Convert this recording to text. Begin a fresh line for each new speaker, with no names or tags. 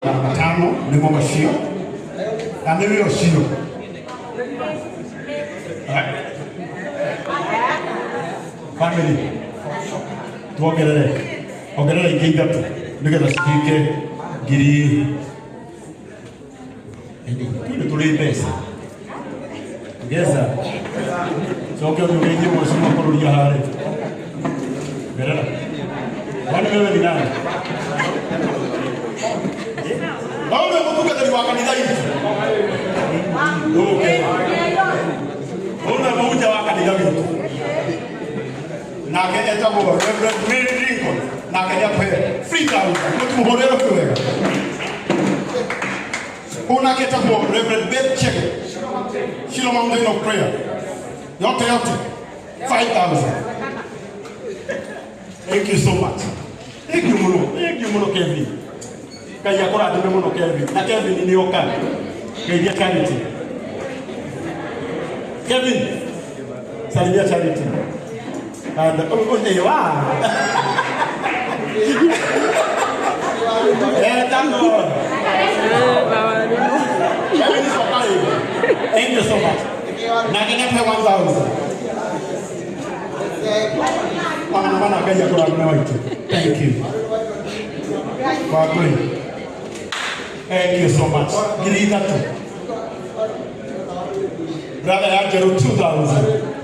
Matano ni mo mashio. And we are shio. Family. Tuogerere ikinga tu. Nigetha cituike ngiri ni tuli pesa. Ngeza. Coke ugeithie mwacima kururia hari. Gerera. Wani wewe ni nani? Naona mtukadari wa kanisa hili. Okay. Ona mmoja wa kanisa hili. Na kaenda kwa Reverend Mary Lincoln na kaenda kwa Frida. Mtu mhorero kwega. Ona kaenda kwa Reverend Beth Cheke. Shilo Mountain of Prayer. Yote 5,000. Thank you so much. Thank you muno Kevin. Kaya kora ati muno Kevin. Na Kevin ni oka. Kaya charity. Kevin. Salimia charity. And wa. Tango. Kevin is okay. Thank you so much. Na kenya pe 1,000. Mana kaya kora mmewaita. Thank you. Thank you so much. Give that to Brother Angelo 2,000.